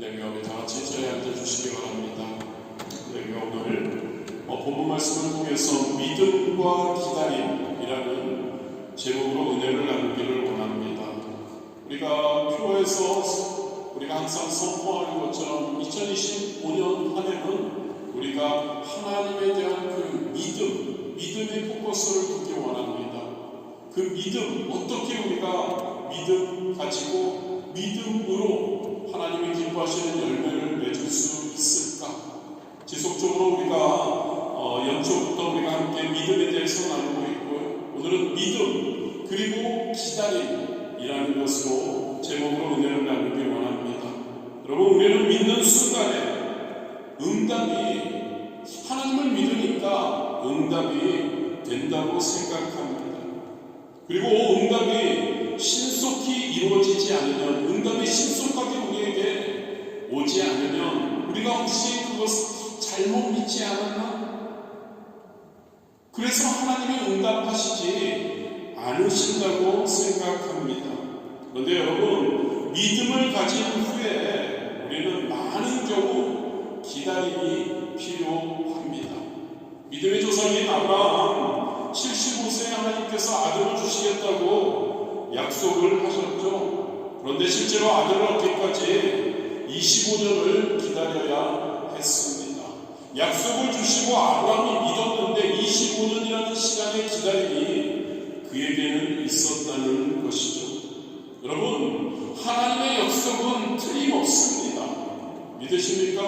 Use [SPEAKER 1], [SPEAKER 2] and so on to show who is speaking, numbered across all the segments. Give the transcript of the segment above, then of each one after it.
[SPEAKER 1] 우리 다 같이 자리에 앉아주시기 바랍니다. 오늘 본문 말씀을 통해서 믿음과 기다림이라는 제목으로 은혜를 나누기를 원합니다. 우리가 표에서 우리가 항상 선포하는 것처럼 2025년 한 해는 우리가 하나님에 대한 그 믿음의 포커스를 두기 원합니다. 그 믿음, 어떻게 우리가 믿음 가지고 믿음으로 하나님이 기뻐하시는 열매를 맺을 수 있을까? 지속적으로 우리가 연초부터 우리가 함께 믿음에 대해서 나누고 있고요. 오늘은 믿음 그리고 기다림이라는 것으로 제목으로 은혜를 나누기 원합니다. 여러분, 우리는 믿는 순간에 응답이 하나님을 믿으니까 응답이 된다고 생각합니다. 그리고 응답이 신속히 이루어지지 않으면, 응답이 신속하게 우리에게 오지 않으면 우리가 혹시 그것을 잘못 믿지 않았나? 그래서 하나님이 응답하시지 않으신다고 생각합니다. 그런데 여러분, 믿음을 가진 후에 우리는 많은 경우 기다림이 필요합니다. 믿음의 조상인 아브라함 75세에 하나님께서 아들을 주시겠다고 약속을 하셨죠. 그런데 실제로 아들을 얻기까지 25년을 기다려야 했습니다. 약속을 주시고 아브라함이 믿었는데 25년이라는 시간의 기다림이 그에게는 있었다는 것이죠. 여러분, 하나님의 약속은 틀림없습니다. 믿으십니까?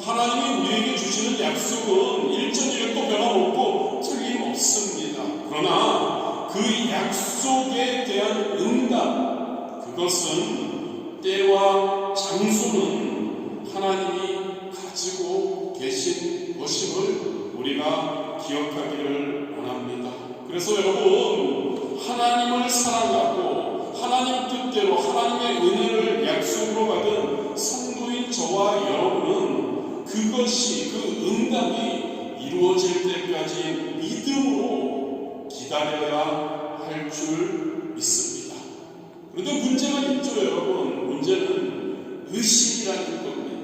[SPEAKER 1] 하나님이 우리에게 주시는 약속은 일전일도 변함없고 틀림없습니다. 그러나 그 약속에 대한 응답, 그것은 때와 장소는 하나님이 가지고 계신 것임을 우리가 기억하기를 원합니다. 그래서 여러분, 하나님을 사랑하고 하나님 뜻대로 하나님의 은혜를 약속으로 받은 성도인 저와 여러분은 그것이, 그 응답이 이루어질 때까지 믿음으로 기다려야 할 줄 믿습니다. 그런데 문제가 있죠, 여러분. 문제는 의심이라는 겁니다.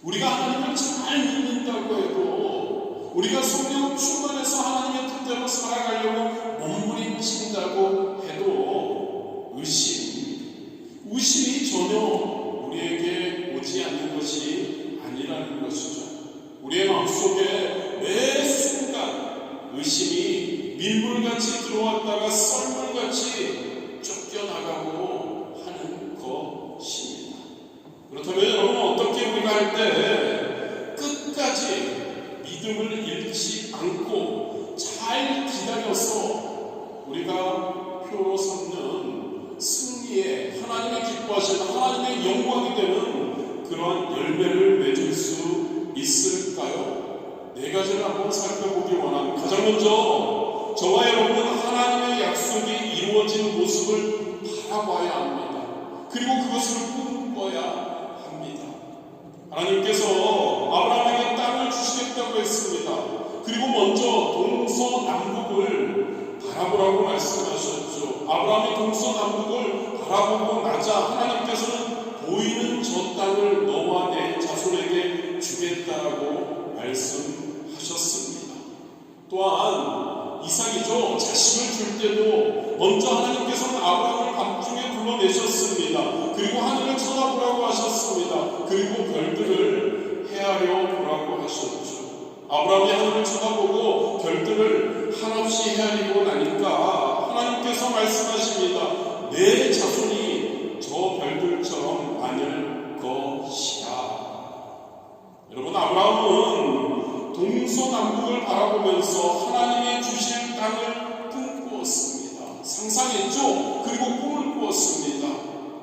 [SPEAKER 1] 우리가 하나님을 잘 믿는다고 해도, 우리가 성령 충만해서 하나님의 뜻대로 살아가려고 몸부림친다고 해도 의심이 전혀 우리에게 오지 않는 것이 아니라는 것이죠. 우리의 마음속에 매 순간 의심이 밀물같이 들어왔다가 썰물같이 쫓겨나가고 하는 것입니다. 그렇다면 여러분, 어떻게 우리가 할 때 끝까지 믿음을 잃지 않고 잘 기다려서 우리가 표로 삼는 승리에 하나님의 기뻐하시는 하나님의 영광이 되는 그러한 열매를 맺을 수 있을까요? 네 가지를 한번 살펴보기 원합니다. 가장 먼저 저와 여러분은 하나님의 약속이 이루어지는 모습을 바라봐야 합니다. 그리고 그것을 꿈꿔야 합니다. 하나님께서 아브라함에게 땅을 주시겠다고 했습니다. 그리고 먼저 동서남북을 바라보라고 말씀하셨죠. 아브라함이 동서남북을 바라보고 나자 하나님께서는 보이는 저 땅을 너와 내 자손에게 주겠다라고 말씀하셨습니다. 또한 이삭이죠. 자식을 줄 때도 먼저 하나님께서는 아브라함을 밤중에 불러내셨습니다. 그리고 하늘을 쳐다보라고 하셨습니다. 그리고 별들을 헤아려 보라고 하셨죠. 아브라함이 하늘을 쳐다보고 별들을 한없이 헤아리고 나니까 하나님께서 말씀하십니다. 내 자손이 저 별들처럼 많을 것이야. 여러분, 아브라함은 동서남북을 바라보면서 하나님이 주실 땅을 꿈꾸었습니다. 상상했죠. 그리고 꿈을 꾸었습니다.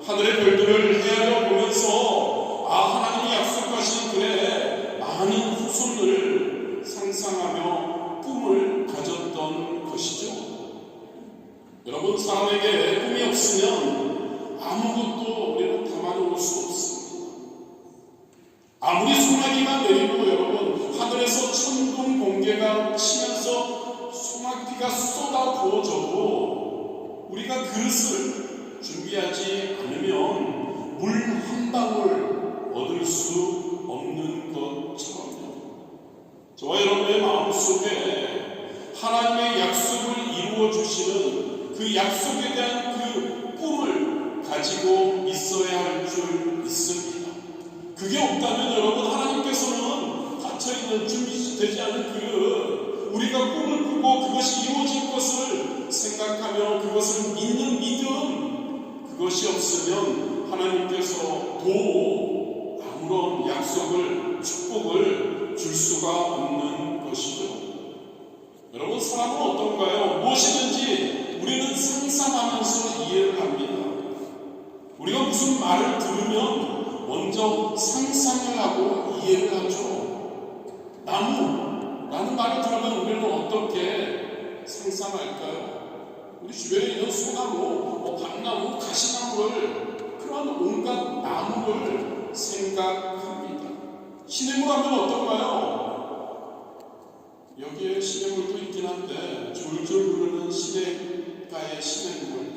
[SPEAKER 1] 하늘의 별들을 헤아려 보면서 하나님이 약속하신 그의 많은 후손을 상상하며 꿈을 가졌던 것이죠. 여러분, 사람에게 꿈이 없으면 아무것도 우리는 담아놓을 수 없습니다. 아무리 소나기가 내리고 여러분, 하늘에서 천둥 번개가 치면서 소나기가 쏟아 부어져도 우리가 그릇을 준비하지 않으면 물 한 방울 약속에 대한 그 꿈을 가지고 있어야 할 줄 믿습니다. 그게 없다면 여러분, 하나님께서는 닫혀있는 준비되지 않은 우리가 꿈을 꾸고 그것이 이루어질 것을 생각하며 그것을 믿는 믿음, 그것이 없으면 하나님께서 아무런 약속을, 축복을 줄 수가 없는 것이죠. 여러분, 사람은 어떤가요? 무엇이든지 우리는 상상하면서 이해를 합니다. 우리가 무슨 말을 들으면 먼저 상상을 하고 이해를 하죠. 나무라는 말을 들으면 우리는 어떻게 상상할까요? 우리 주변에 있는 소나무, 밤나무, 가시나무를, 그런 온갖 나무를 생각합니다. 시냇물 하면 어떤가요? 여기에 시냇물도 있긴 한데 줄줄 흐르는 시냇가의 시냇물,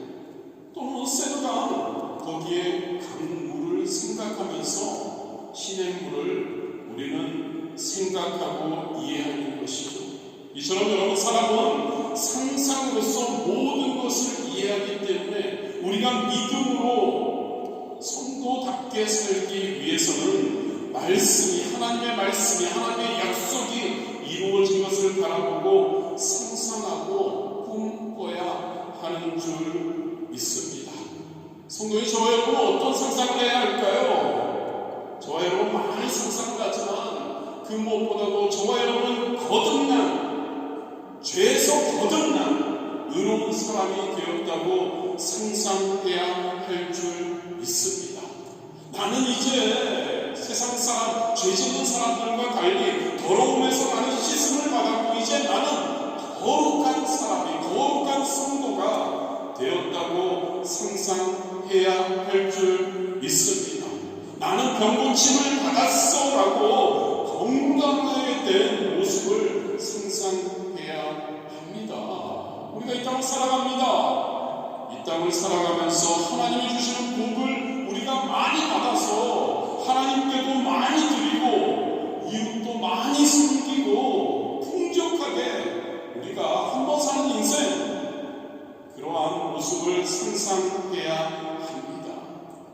[SPEAKER 1] 또는 새로운 거기에 강물을 생각하면서 시냇물을 우리는 생각하고 이해하는 것이죠. 이처럼 여러분, 사람은 상상으로서 모든 것을 이해하기 때문에 우리가 믿음으로 성도답게 살기 위해서는 하나님의 말씀이, 하나님의 약속이 이루어진 것을 바라보고 상상하고 꿈꿔야 하는 줄 믿습니다. 성도인 저와 여러분, 어떤 상상을 해야 할까요? 저와 여러분 많이 상상을 하지만 그 무엇보다도 저와 여러분은 죄에서 거듭난 의로운 사람이 되었다고 상상해야 할 줄 믿습니다. 나는 이제 세상 사람, 죄 짓는 사람들과 달리 더러움에서 나는 씻음을 받았고 이제 나는 거룩한 사람이, 거룩한 성도가 되었다고 상상해야 할 줄 믿습니다. 나는 병고침을 받았어 라고 건강하게 된 모습을 상상해야 합니다. 우리가 이 땅을 살아갑니다. 이 땅을 살아가면서 하나님이 주시는 복을 우리가 많이 받아서 하나님께도 많이 드리고 이웃도 많이 섬기고 풍족하게 우리가 한번 사는 인생, 그러한 모습을 상상해야 합니다.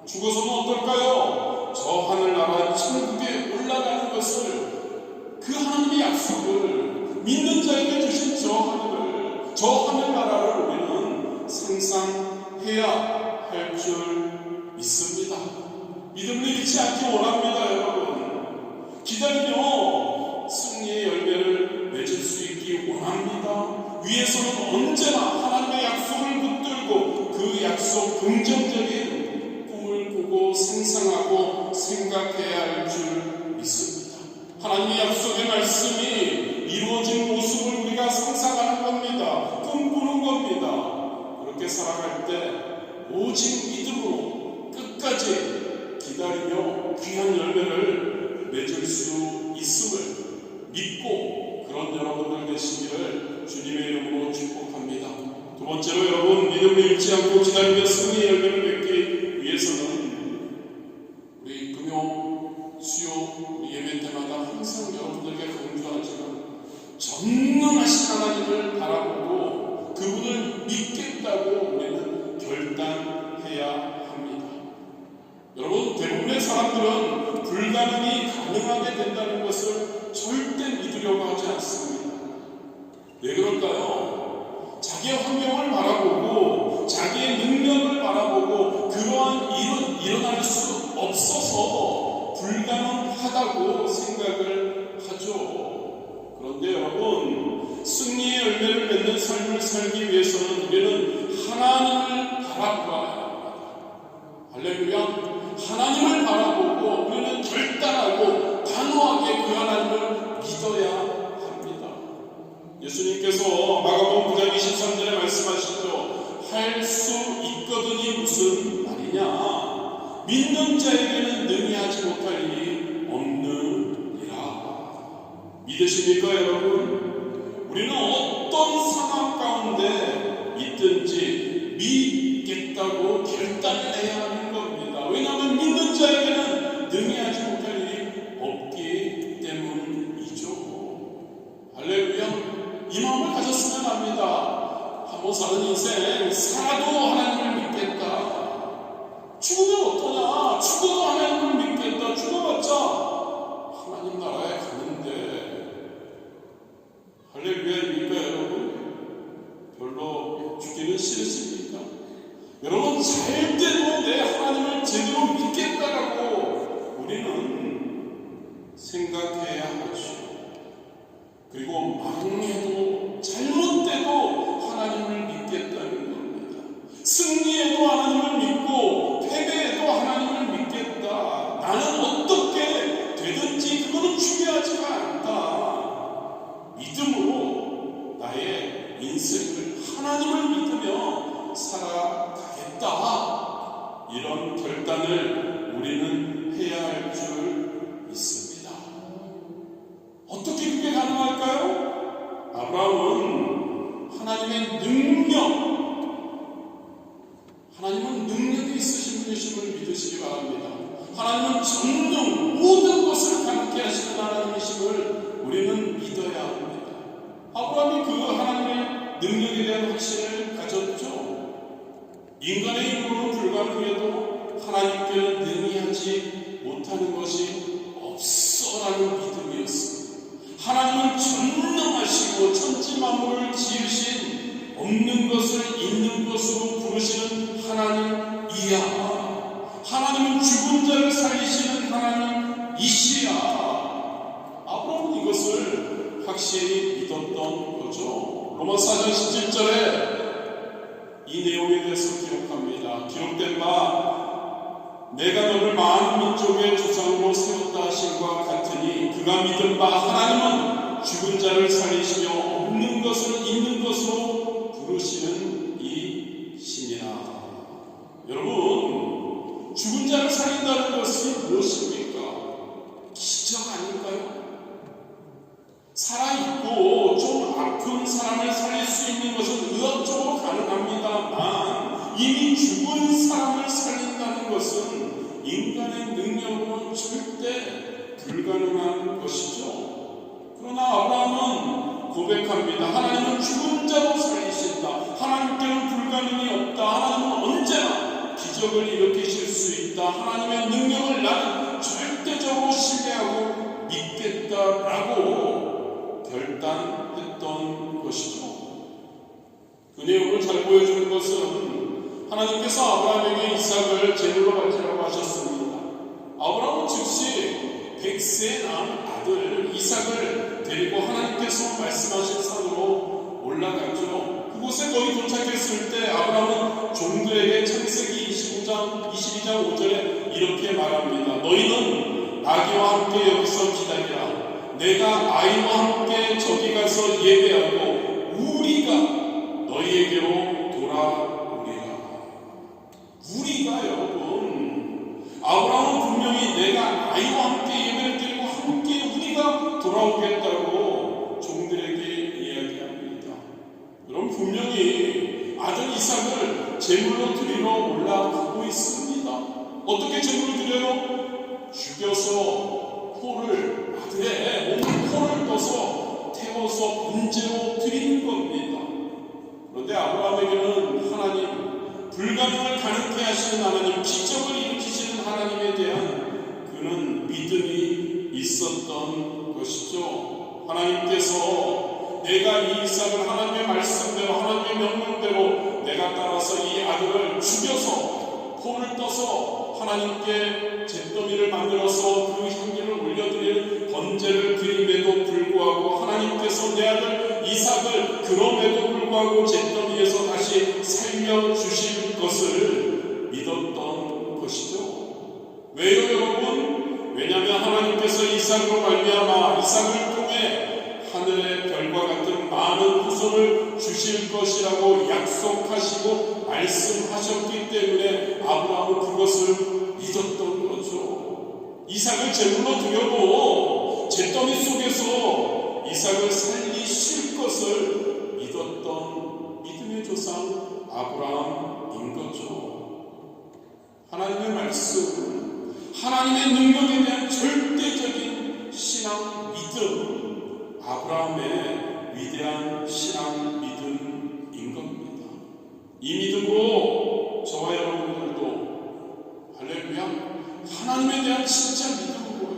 [SPEAKER 1] 죽어서는 어떨까요? 저 하늘나라 천국에 올라가는 것을, 그 하나님의 약속을, 믿는 자에게 주신 저 하늘나라를 우리는 상상해야 할 줄 믿습니다. 믿음을 잃지 않기 원합니다. 여러분, 기다리며 승리의 열매를 맺을 수 있기 원합니다. 위에서는 언제나 하나님의 약속을 붙들고 그 약속, 긍정적인 꿈을 꾸고 상상하고 생각해야 할 줄 믿습니다. 하나님의 약속의 말씀이 이루어진 모습을 우리가 상상하는 겁니다. 꿈꾸는 겁니다. 그렇게 살아갈 때 오직 믿음으로 끝까지 기다리며 귀한 열매를 맺을 수 있음을 믿고 그런 여러분들 되시기를 주님의 이름으로 축복합니다. 두 번째로, 여러분, 믿음을 잃지 않고 기다리며 승리의 열매를 맺기 위해서는 우리 금요 수요 예배 때마다 항상 여러분들께 강조하지만 전능하신 하나님을 바라보고 그분을 믿겠다고 우리는 결단해야 합니다. 여러분, 대부분의 사람들은 불가능이 가능하게 된다는 것을 절대 믿으려고 하지 않습니다. 왜 그럴까요? 자기의 환경을 바라보고 자기의 능력을 바라보고 그러한 일은 일어날 수 없어서 불가능하다고 생각을 하죠. 그런데 여러분, 승리의 열매를 맺는 삶을 살기 위해서는 우리는 하나님을 바라보아야 합니다. 할렐루야. 하나님을 바라보고 우리는 결단하고 단호하게 그 하나님을 믿어야 합니다. 예수님께서 마가복음 9장 23절에 말씀하시죠. 할 수 있거든이 무슨 말이냐? 믿는 자에게는 능히 하지 못할 일이 없느니라. 믿으십니까, 여러분? 우리는 어떤 상황 가운데 있든지 믿겠다고 결단을 해야 하는 겁니다. 왜냐하면 믿는 자에게는 능히 하지 못할 일이 없기 때문이죠. 할렐루야. 이 마음을 가졌으면 합니다. 한번 사는 인생 살아도 하나님을 믿겠다. 죽으면 어떠냐? 죽어도 하나님을 믿겠다. 죽어봤자 하나님 나라에 가는데 할렐루야입니까 여러분? 별로 죽기는 싫으십니까? 여러분 절대로 내 하나님을 제대로 믿겠다라고 우리는 생각해야 하죠. 그리고 망해도 잘못돼도 하나님을 믿겠다는 겁니다. 승리해도 하나님을 믿고 패배해도 하나님을 믿겠다. 나는 어떻게 되든지 그거는 중요하지가 않다. 믿음으로 나의 인생을 하나님을 믿으며 살아가겠다. 이런 결단을 우리는 해야 할 줄 믿습니다. 어떻게 그게 가능할까요? 아브라함은 하나님은 능력이 있으신 분이심을 믿으시기 바랍니다. 하나님은 전능 모든 것을 가능케 하시는 하나님이심을 우리는 믿어야 합니다. 아브라함이 그 하나님의 능력에 대한 확신을 가졌죠. 인간의 힘으로는 불가능해도 하나님께는 능히 하지 못하는 것이 없어라는 믿음이었습니다. 하나님은 전능하시고 천지만물을 지으신 없는 것을 있는 것으로 부르시는 하나님이야. 하나님은 죽은 자를 살리시는 하나님이시야. 아브라함은 이것을 확실히 믿었던 거죠. 로마서 4장 17절에 이 내용에 대해서 기록합니다. 기록된 바 내가 너를 많은 민족의 조상으로 세웠다 하신과 같으니 그가 믿은 바 하나님은 죽은 자를 살리시며 없는 것을 있는 것으로 부르시는 이 신이라. 여러분, 죽은 자를 살린다는 것이 무엇입니까? 기적 아닐까요? 살아있고 좀 아픈 사람을 살릴 수 있는 것은 의학적으로 가능합니다만 이미 죽은 사람을 살린다는 것은 인간의 능력으로는 절대 불가능한 것이죠. 그러나 아브라함은 고백합니다. 하나님은 죽은 자도 살리신다. 하나님께는 불가능이 없다. 하나님은 언제나 기적을 일으키실 수 있다. 하나님의 능력을 나는 절대적으로 신뢰하고 믿겠다라고 결단했던 것이죠. 그 내용을 잘 보여주는 것은 하나님께서 아브라함에게 이삭을 제물로 바치라고 하셨습니다. 아브라함은 즉시 100세 낳은 아들 이삭을 데리고 하나님께서 말씀하신 산으로 올라갔죠. 그곳에 거의 도착했을 때 아브라함은 종들에게 창세기 22장 5절에 이렇게 말합니다. 너희는 나귀와 함께 여기서 기다리라. 내가 아이와 함께 저기 가서 예배하고 우리가 너희에게로 돌아오리라. 우리가 여러분, 아브라함은 분명히 내가 아이와 함께 예배를 드리고 함께 우리가 돌아오겠다고 종들에게 이야기합니다. 그럼 분명히 아들 이삭을 제물로 드리러 올라가고 있습니다. 어떻게 제물로 드려요? 죽여서 아들의 포를 떠서 태워서 번제로 드리는 겁니다. 그런데 아브라함에게는 하나님, 불가능을 가능케 하시는 하나님, 기적을 일으키시는 하나님에 대한 그는 믿음이 있었던 것이죠. 하나님께서 내가 이 이삭을 하나님의 말씀대로 하나님의 명령대로 내가 따라서 이 아들을 죽여서 포를 떠서 하나님께 잿더미를 만들어서 그 향기를 올려드릴 번제를 드림에도 불구하고 하나님께서 내 아들 이삭을 그럼에도 불구하고 잿더미에서 다시 살려주실 것을 믿었던 것이죠. 왜요 여러분? 왜냐하면 하나님께서 이삭으로 말미암아 이삭을 통해 하늘의 별과 같은 많은 후손을 주실 것이라고 약속하시고 말씀하셨기 때문에 아브라함은 그것을 믿었던 거죠. 이삭을 제물로 드려도 잿더미 속에서 이삭을 살리실 것을 믿었던 믿음의 조상 아브라함인 거죠. 하나님의 말씀, 하나님의 능력에 대한 절대적인 신앙 믿음, 아브라함의 위대한 신앙 믿음인 겁니다. 이 믿음으로 저와 여러분들도 할렐루야 하나님에 대한 진짜 믿음으로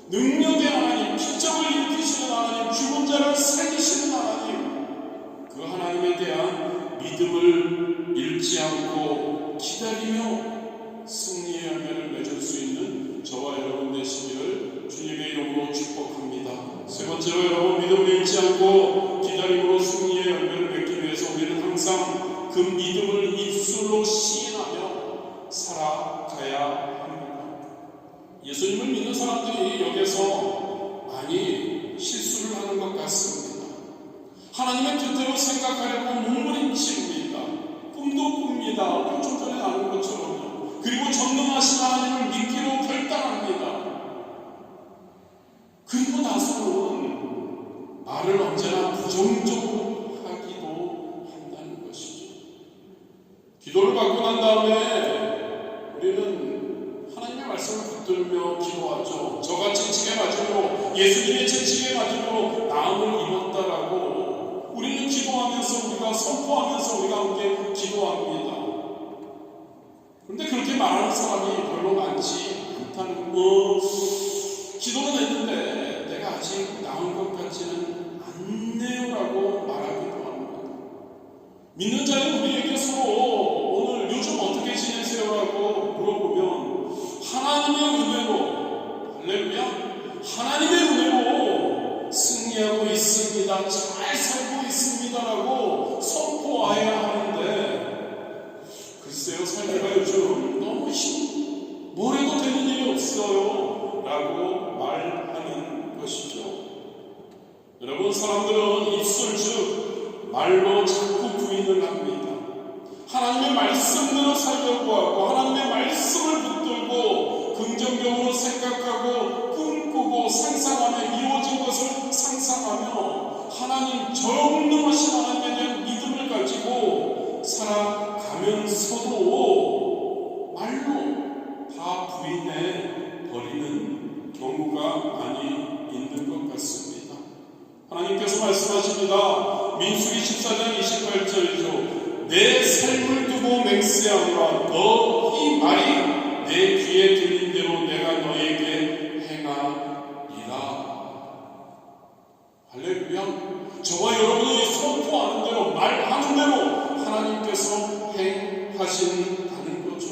[SPEAKER 1] 능력의 하나님, 기적을 일으키시는 하나님, 죽은 자를 살리시는 하나님, 그 하나님에 대한 믿음을 잃지 않고 기다리며 승리의 열매를 맺을 수 있는 저와 여러분 되시기를 주님의 이름으로 축복합니다. 세 번째로 여러분 믿음을 잃지 않고 기다림으로 승리의 열매를 맺기 위해서 우리는 항상 그 믿음을 입술로 시인하며 살아가야 합니다. 예수님을 믿는 사람들이 여기서 많이 실수를 하는 것 같습니다. 하나님의 뜻대로 생각하려고 몸부림칩니다. 꿈도 꿉니다. 오늘 좀 전에 나눈 것처럼요. 그리고 전능하신 하나님을 믿기로 결단합니다. 그리고 나서는 말을 언제나 부정적으로 하기도 한다는 것이죠. 기도를 받고 난 다음에 우리는 하나님의 말씀을 붙들며 기도하죠. 저같이 지게 맞으므로 예수님의 채찍에 맞으므로 나음을 입었다라고 우리는 기도하면서 우리가 선포하면서 우리가 함께 기도합니다. 그런데 그렇게 말하는 사람이 별로 많지 않다는 거. 기도는 했는데 내가 아직 나은 것 같지는 않네요라고 말하기도 합니다. 믿는 자는 우리에게 서로 오늘 요즘 어떻게 지내세요라고 물어보면 하나님의 은혜로 할렐루야 하나님의 은혜로 승리하고 있습니다. 잘 살고 있습니다라고 선포해야 하는데 글쎄요 살기가 요즘 너무 뭘 해도 되는 일이 없어요 라고 말하는 것이죠. 여러분 사람들은 입술 즉 말로 자꾸 부인을 합니다. 하나님의 말씀대로 살려고 하고 하나님의 말씀을 붙들고 긍정적으로 생각하고 꿈꾸고 상상하며 이루어진 것을 상상하며 하나님 전능하신 하나님에 대한 믿음을 가지고 살아가면서도 말로 다 부인해 버리는 경우가 많이 있는 것 같습니다. 하나님께서 말씀하십니다. 민수기 14장 28절이죠. 내 삶을 두고 맹세하노라. 너 이 말이 내 귀에 들린 대로 내가 너에게 행하리라. 할렐루야. 저와 여러분이 선포하는 대로 말하는 대로 하나님께서 행하신다는 거죠.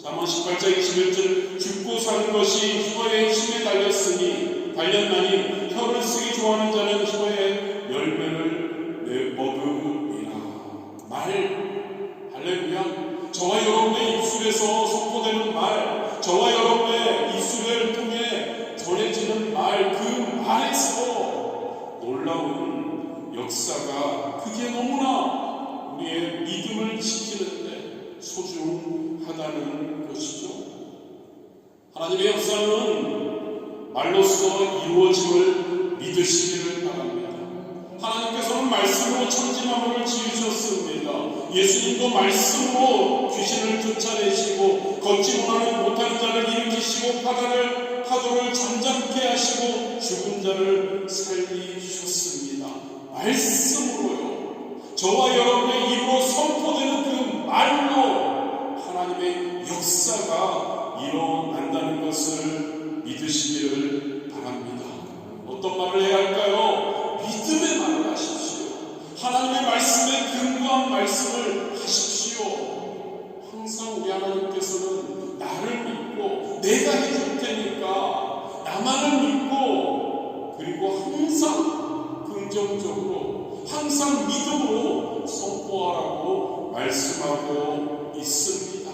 [SPEAKER 1] 잠언 18장 21절 죽고 사는 것이 혀의 힘에 달렸나니 혀를 쓰기 좋아하는 자는 혀의 열매를 먹으리라. 말 할렐루야. 저와 여러분의 입술에서 선포되는 말, 저와 여러분의 입술을 통해 전해지는 말, 그 말에서 놀라운 역사가 그게 너무나 우리의 믿음을 지키는데 소중하다는 것이죠. 하나님의 역사는 말로써 이루어짐을 믿으시기를 바랍니다. 하나님께서는 말씀으로 천지만물을 지으셨습니다. 예수님도 말씀으로 귀신을 쫓아내시고 걷지 못하는 자를 일으키시고 파도를 잠잠케 하시고 죽은 자를 살리셨습니다. 말씀으로요. 저와 여러분의 입으로 선포되는 그 말로 하나님의 역사가 일어난다는 것을 믿으시기를 바랍니다. 어떤 말을 해야 할까요? 믿음의 말을 하십시오. 하나님의 말씀에 근거한 말씀을 하십시오. 항상 우리 하나님께서는 나를 믿고 내가 해줄 테니까 나만을 믿고 그리고 항상 긍정적으로 항상 믿음으로 선포하라고 말씀하고 있습니다.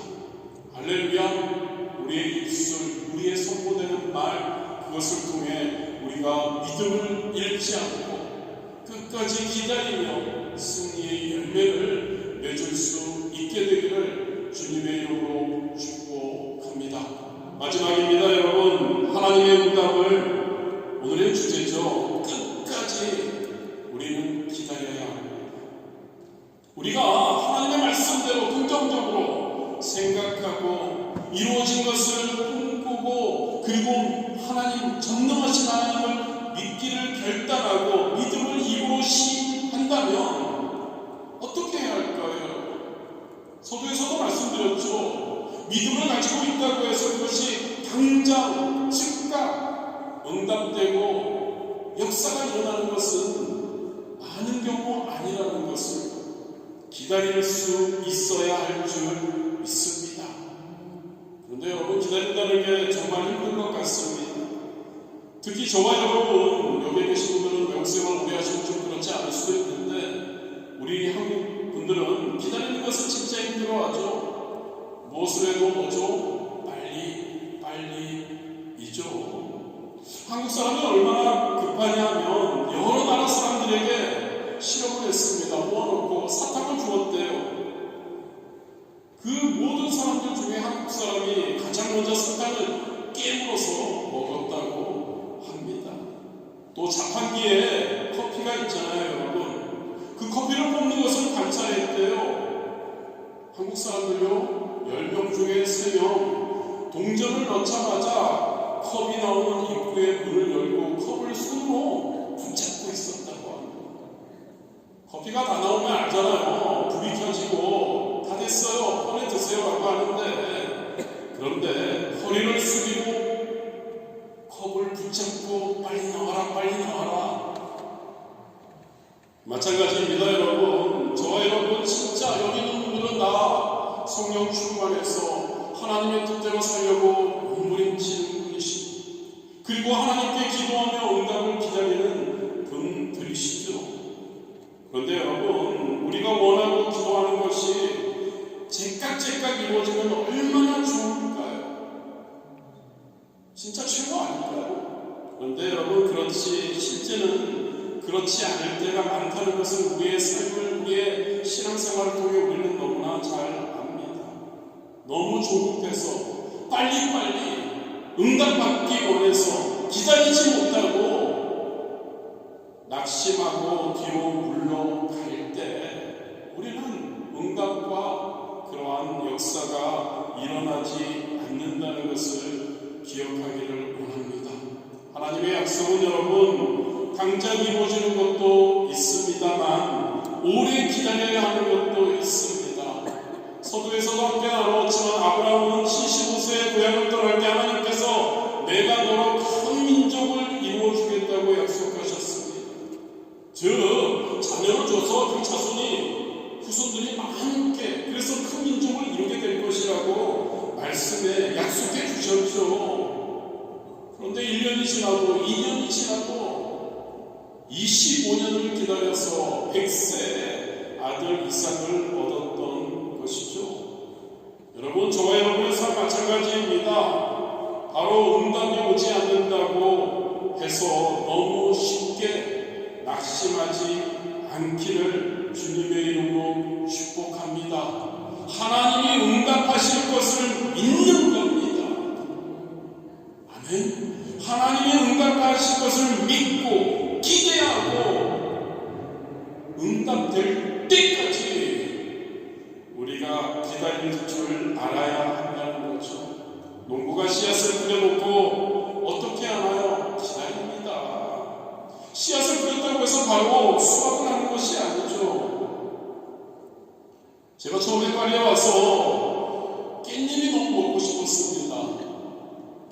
[SPEAKER 1] 할렐루야. 우리의 입술, 우리의 선포되는 말 그것을 통해 우리가 믿음을 잃지 않고 끝까지 기다리며 승리의 열매를 맺을 수 있게 되기를 주님의 이름으로 축복합니다. 마지막입니다. 여러분 하나님의 응답을 오늘의 주제죠. 끝까지 우리는 기다려야 합니다. 우리가 하나님의 말씀대로 긍정적으로 생각하고 이루어진 것을 꿈꾸고 그리고 하나님 전능하신 하나님을 믿기를 결단하고 믿음을 입으로 시인한다면 어떻게 해야 할까요? 믿음을 가지고 있다고 해서 그것이 당장 즉각 응답되고 역사가 일어나는 것은 많은 경우 아니라는 것을 기다릴 수 있어야 할 줄 믿습니다. 그런데 여러분, 기다린다는 게 정말 힘든 것 같습니다. 특히 저와 여러분, 여기 계신 분들은 외국 생활 오래 하시면 좀 그렇지 않을 수도 있는데, 우리 한국 분들은 기다리는 것을 진짜 힘들어하죠. 무엇을 해도 뭐죠? 빨리이죠. 한국 사람이 얼마나 급하냐면 여러 나라 사람들에게 실험을 했습니다. 모아놓고 사탕을 주었대요. 그 모든 사람들 중에 한국 사람이 가장 먼저 사탕을 깨물어서 먹었다고 합니다. 또 자판기에 커피가 있잖아요, 여러분. 그 커피를 뽑는 것을 관찰했대요. 한국 사람들요, 10명 중에 3명 동전을 넣자마자 컵이 나오는 입구에 문을 열고 컵을 손으로 붙잡고 있었다고 합니다. 커피가 다 나오면 알잖아요. 불이 켜지고 다 됐어요, 꺼내 드세요 라고 하는데, 그런데 허리를 숙이고 컵을 붙잡고 빨리 나와라. 마찬가지입니다, 여러분. 저와 여러분, 진짜 여기 있는 분들은 다 성령 충만해서 하나님의 뜻대로 살려고 몸부림치는 분이시고, 그리고 하나님께 기도하며 응답을 기다리는 분들이시죠. 그런데 여러분, 우리가 원하고 기도하는 것이 제깍제깍 이루어지면 얼마나 좋을까요? 진짜 최고 아닐까요? 그런데 여러분, 그렇지 실제는 그렇지 않을 때가 많다는 것을 우리의 삶을, 우리의 신앙생활을 통해 우리는 너무나 잘 압니다. 너무 조급해서 빨리빨리 응답받기 원해서 기다리지 못하고 낙심하고 뒤로 물러갈 때 우리는 응답과 그러한 역사가 일어나지 않는다는 것을 기억하기를 원합니다. 하나님의 약속은 여러분, 당장 이루어지는 것도 있습니다만 오래 기다려야 하는 것도 있습니다. 서두에서도 함께 나눴지만 아브라함은 75세에 고향을 떠날 때 하나님께서 내가 너로 큰 민족을 이루어주겠다고 약속하셨습니다. 즉, 자녀를 줘서 그 자손이 후손들이 많게, 그래서 큰 민족을 이루게 될 것이라고 말씀에 약속해 주셨죠. 그런데 1년이 지나고 2년이 지나고 25년을 기다려서 100세 아들 이삭을 얻었던 것이죠. 여러분, 저와 여러분의 삶 마찬가지입니다. 바로 응답이 오지 않는다고 해서 너무 쉽게 낙심하지 않기를 주님의 이름으로 축복합니다. 하나님이 응답하실 것을 믿는 겁니다. 아멘. 하나님이 응답하실 것을 믿고 기대하고 응답될 때까지 우리가 기다릴 줄 알아야 한다는 거죠. 농부가 씨앗을 뿌려놓고 어떻게 하나요? 기다립니다. 씨앗을 뿌렸다고 해서 바로 수확을 하는 것이 아니죠. 제가 처음에 파리에 와서 깻잎이 너무 먹고 싶었습니다.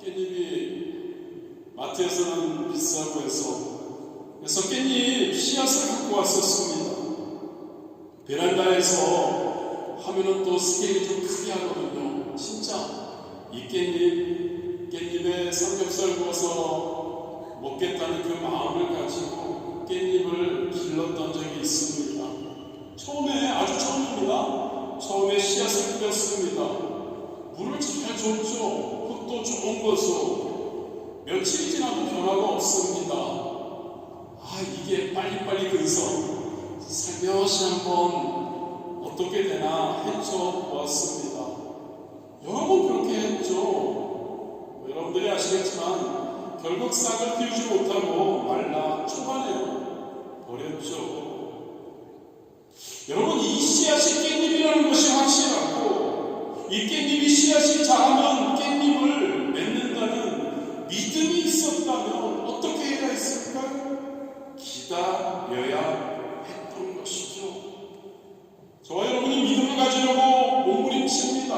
[SPEAKER 1] 깻잎이 마트에서는 비싸고 해서, 그래서 깻잎 씨앗을 갖고 왔었습니다. 베란다에서 하면은 또 스케일이 좀 크게 하거든요. 진짜 이 깻잎에 삼겹살 구워서 먹겠다는 그 마음을 가지고 깻잎을 길렀던 적이 있습니다. 처음에, 아주 처음입니다. 처음에 씨앗을 뿌렸습니다. 물을 잘 줬죠. 흙도 좋은 것으로. 며칠이 지나도 변화가 없습니다. 이게 빨리빨리 그래서 살며시 한번 어떻게 되나 헤쳐보았습니다. 여러 번 그렇게 했죠. 여러분들이 아시겠지만 결국 싹을 틔우지 못하고 말라 초반에 버렸죠. 여러분, 이 씨앗이 깻잎이라는 것이 확실하고, 이 깻잎이 씨앗이 자라면 깻잎을 맺는다는 믿음이 있었다면 어떻게 해야 했을까요? 기다려야 했던 것이죠. 저와 여러분이 믿음을 가지려고 몸부림칩니다.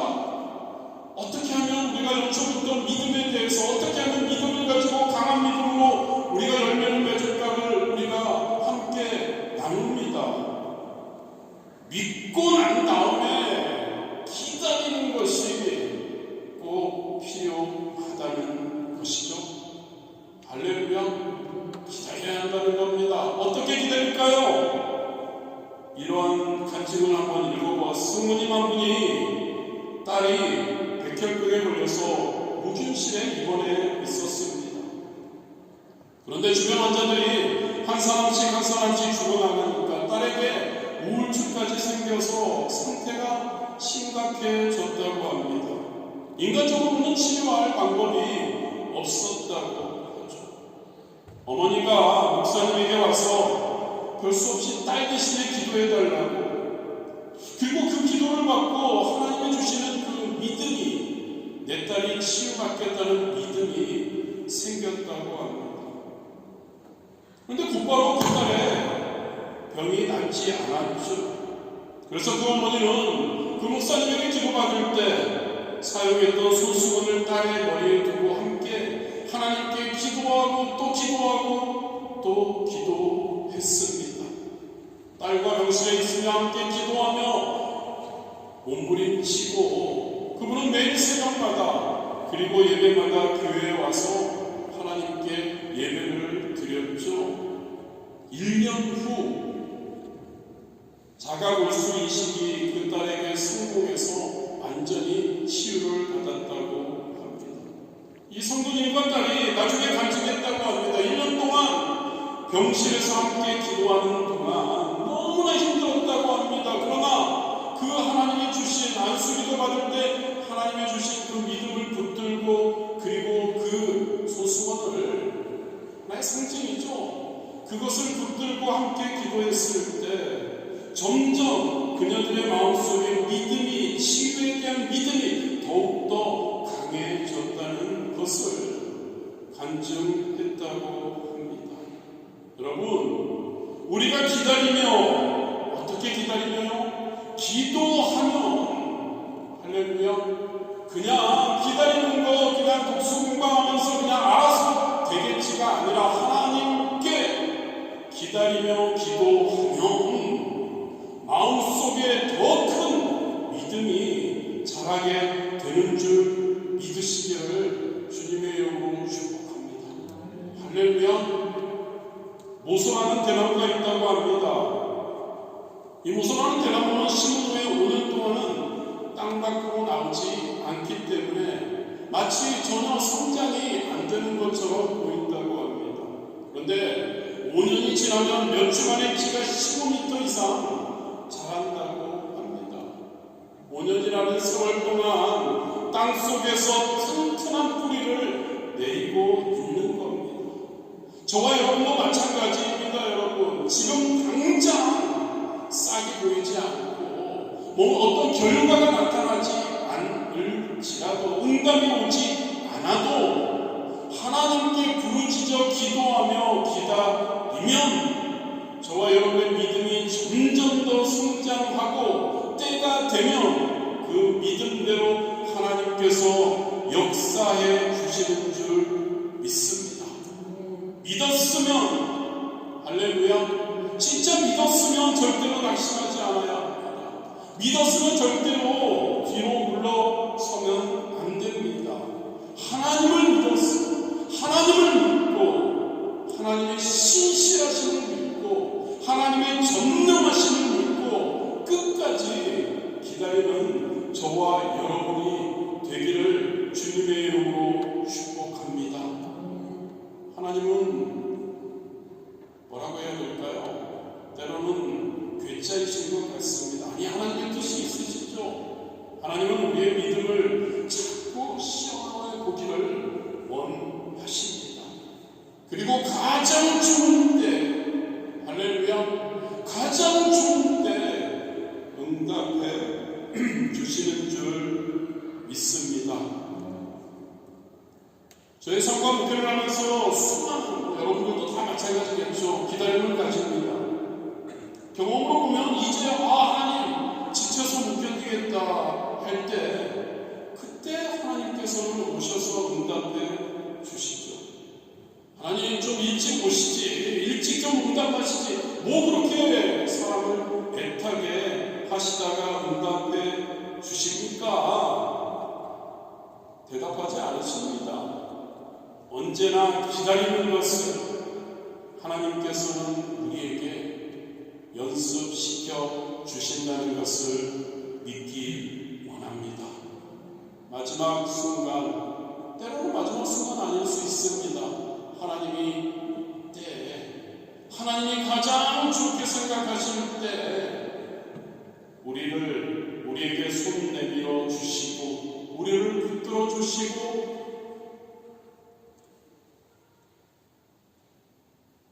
[SPEAKER 1] 그런데 주변 환자들이 한 사람씩 죽어나가니까 딸에게 우울증까지 생겨서 상태가 심각해졌다고 합니다. 인간적으로는 치료할 방법이 없었다고 하죠. 어머니가 목사님에게 와서 별 수 없이 딸 대신에 기도해달라고, 그리고 그 기도를 받고 하나님이 주시는 그 믿음이, 내 딸이 치유받겠다는 믿음이 생겼다고 합니다. 그런데 곧바로 그 딸의 병이 낫지 않았죠. 그래서 그 어머니는 그 목사님에게 기도받을 때 사용했던 손수건을 딸의 머리에 두고 함께 하나님께 기도하고 또 기도했습니다. 딸과 병실에 있으며 함께 기도하며 몸부림치고 그분은 매일 새벽마다 그리고 예배마다 교회에 와서 하나님께 예배를 드렸죠. 1년 후 자가골수 이식이 그 딸에게 성공해서 완전히 치유를 받았다고 합니다. 이 성도님과 딸이 나중에 간증했다고 합니다. 1년 동안 병실에서 함께 기도하는 동안 너무나 힘들었다고 합니다. 그러나 그 하나님이 주신 안수기도 받을 때 하나님이 주신 그 믿음을 붙들고 그리고 그 손수건을 나의 상징이죠. 그것을 붙들고 함께 기도했을 때 점점 그녀들의 마음속에 믿음이, 치유에 대한 믿음이 더욱더 강해졌다는 것을 간증했다고 합니다. 여러분, 우리가 기다리며, 어떻게 기다리며요? 기도하면, 할렐루야, 그냥 기다리는 거, 그냥 독수 공부하면서 그냥 알아서 되겠지가 아니라 하나님께 기다리며 기도하면 마음속에 더 큰 믿음이 자라게 되는 줄 믿으시기를 주님의 이름으로 축복합니다. 할렐루야. 모선하는 대나무가 있다고 합니다. 이 모선하는 대나무는 심은 후에 5년 동안은 땅 밖으로 나오지 않기 때문에 마치 전혀 성장이 안 되는 것처럼 보인다고 합니다. 그런데 5년이 지나면 몇 주 만에 키가 15m 이상 자란다고 합니다. 5년이라는 세월 동안 땅 속에서 튼튼한 뿌리를 내리고 있는 겁니다. 저와 여러분도 마찬가지입니다. 여러분, 지금 당장 싹이 보이지 않고 어떤 결과가 나타나지 않을지라도, 응답이 오지 않아도 하나님께 부르짖어 기도하며 기다리면 저와 여러분의 믿음이 점점 더 성장하고 때가 되면 그 믿음대로 하나님께서 역사해 주시는 줄 믿습니다. 믿었으면, 할렐루야, 진짜 믿었으면 절대로 낙심하지 않아야 합니다. 믿었으면 절대로 뒤로 물러서면 안 됩니다. 하나님을 믿었어. 하나님을 믿고 하나님의 신실하심을 믿고 하나님의 전능하심을 믿고 끝까지 기다리는 저와 여러분이 되기를 주님의 이름으로 축복합니다. 하나님은 뭐라고 해야 될까요? 때로는 괴짜이신 것 같습니다. 아니, 하나님의 뜻이 있으시죠? 하나님은 우리의 믿음을 자꾸 시험해 보기를 원하십니다. 그리고 가장 좋은 때, 할렐루야, 가장 좋은 때 응답해 주시는 줄 믿습니다. 저희 성과 목회를 하면서 수많은, 여러분들도 다 마찬가지겠죠, 기다림을 가집니다. 경험으로 보면 이제 하나님 지쳐서 못 견디겠다 할 때, 그때 하나님께서는 오셔서 응답해 주시죠. 하나님 좀 일찍 오시지, 일찍 좀 응답하시지, 뭐 그렇게 사람을 애타게 하시다가 응답해 주십니까? 대답하지 않으십니다. 언제나 기다리는 것을 하나님께서는 우리에게 연습시켜 주신다는 것을 믿기 원합니다. 마지막 순간, 때로는 마지막 순간 아닐 수 있습니다. 하나님이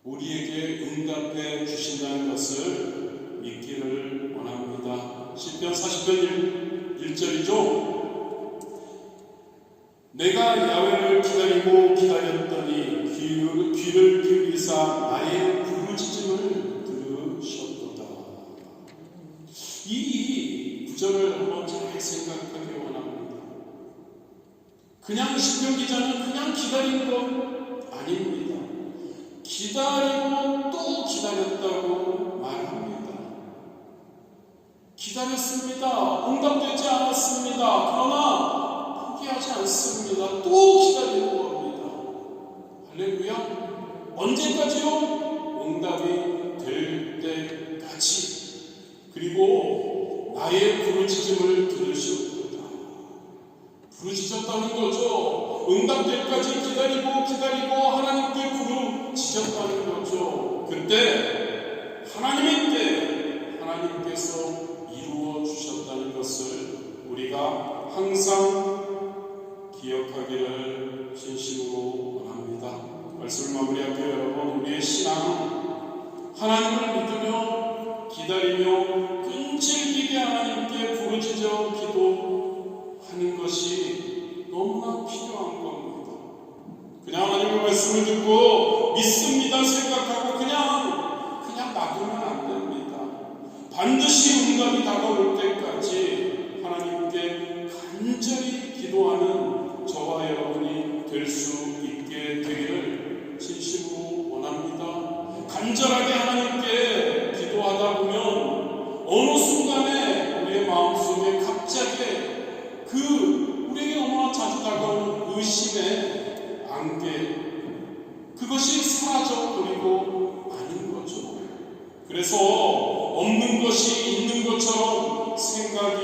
[SPEAKER 1] 우리에게 응답해 주신다는 것을 믿기를 원합니다. 시편 40편 1절이죠. 내가 야훼를 기다리고 기다렸더니 귀를 기울이사 나의 부르짖음을 들으셨도다. 이 구절을 한번 잘 생각하기 원합니다. 그냥 시편 기자는 그냥 기다린 것 아닙니다. 기다리고 또 기다렸다고 말합니다. 기다렸습니다. 응답되지 않았습니다. 그러나 포기하지 않습니다. 또 기다리는 겁니다. 할렐루야. 언제까지요? 응답이 될 때까지. 그리고 나의 부르짖음을 들으셨도다. 부르짖었다는 거죠. 응답될 때까지 기다리고 하나님께 부르짖었다는 거죠. 그때 하나님의 때 하나님께서 이루어 주셨다는 것을 우리가 항상 기억하기를 진심으로 원합니다. 말씀을 마무리할게요. 여러분, 우리의 신앙 하나님을 믿으며 기다리며 끈질기게 하나님께 부르짖어 기도하는 것이 너무나 필요한 겁니다. 그냥 하나님의 말씀을 듣고 믿습니다 생각하고 그냥 놔두면 안 됩니다. 반드시 응답이 다가올 때까지 하나님께 간절히 기도하는 저와 여러분이 될 수 있게 되기를 진심으로 원합니다. 간절하게 하나님께 기도하다 보면 어느 순간에 우리의 마음속에 갑자기 우리에게 너무나 자주 다가오는 의심의 안개, 그것이 사라져버리고 마는 거죠. 그래서 없는 것이 있는 것처럼 생각이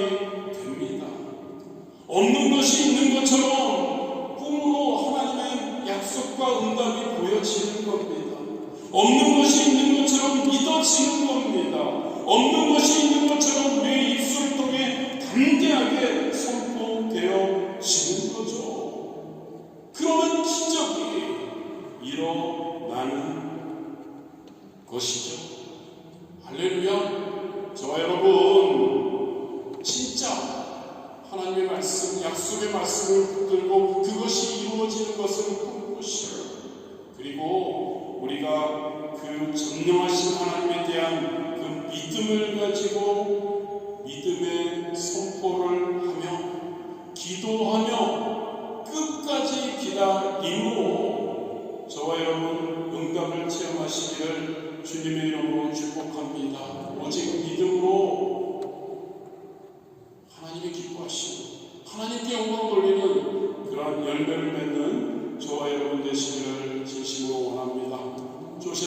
[SPEAKER 1] 됩니다. 없는 것이 있는 것처럼 꿈으로 하나님의 약속과 응답이 보여지는 겁니다. 없는 것이 있는 것처럼 믿어지는 겁니다. 없는 것이 있는 것처럼 우리의 입술을 통해 담대하게 선포되어지는 거죠. 그러면 기적이 일어나는 것이죠. 할렐루야. 저와 여러분, 진짜 하나님의 말씀, 약속의 말씀을 붙들고 그것이 이루어지는 것을 꿈꾸시고, 그리고 우리가 그 전능하신 하나님에 대한 그 믿음을 가지고 믿음의 선포를 하며 기도하며 끝까지 기다림으로 저와 여러분 응답을 체험하시기를 주님의 이름으로 축복합니다. 오직 믿음으로 하나님이 기뻐하시고 하나님께 영광 돌리는 그러한 열매를 맺는 저와 여러분 되시기를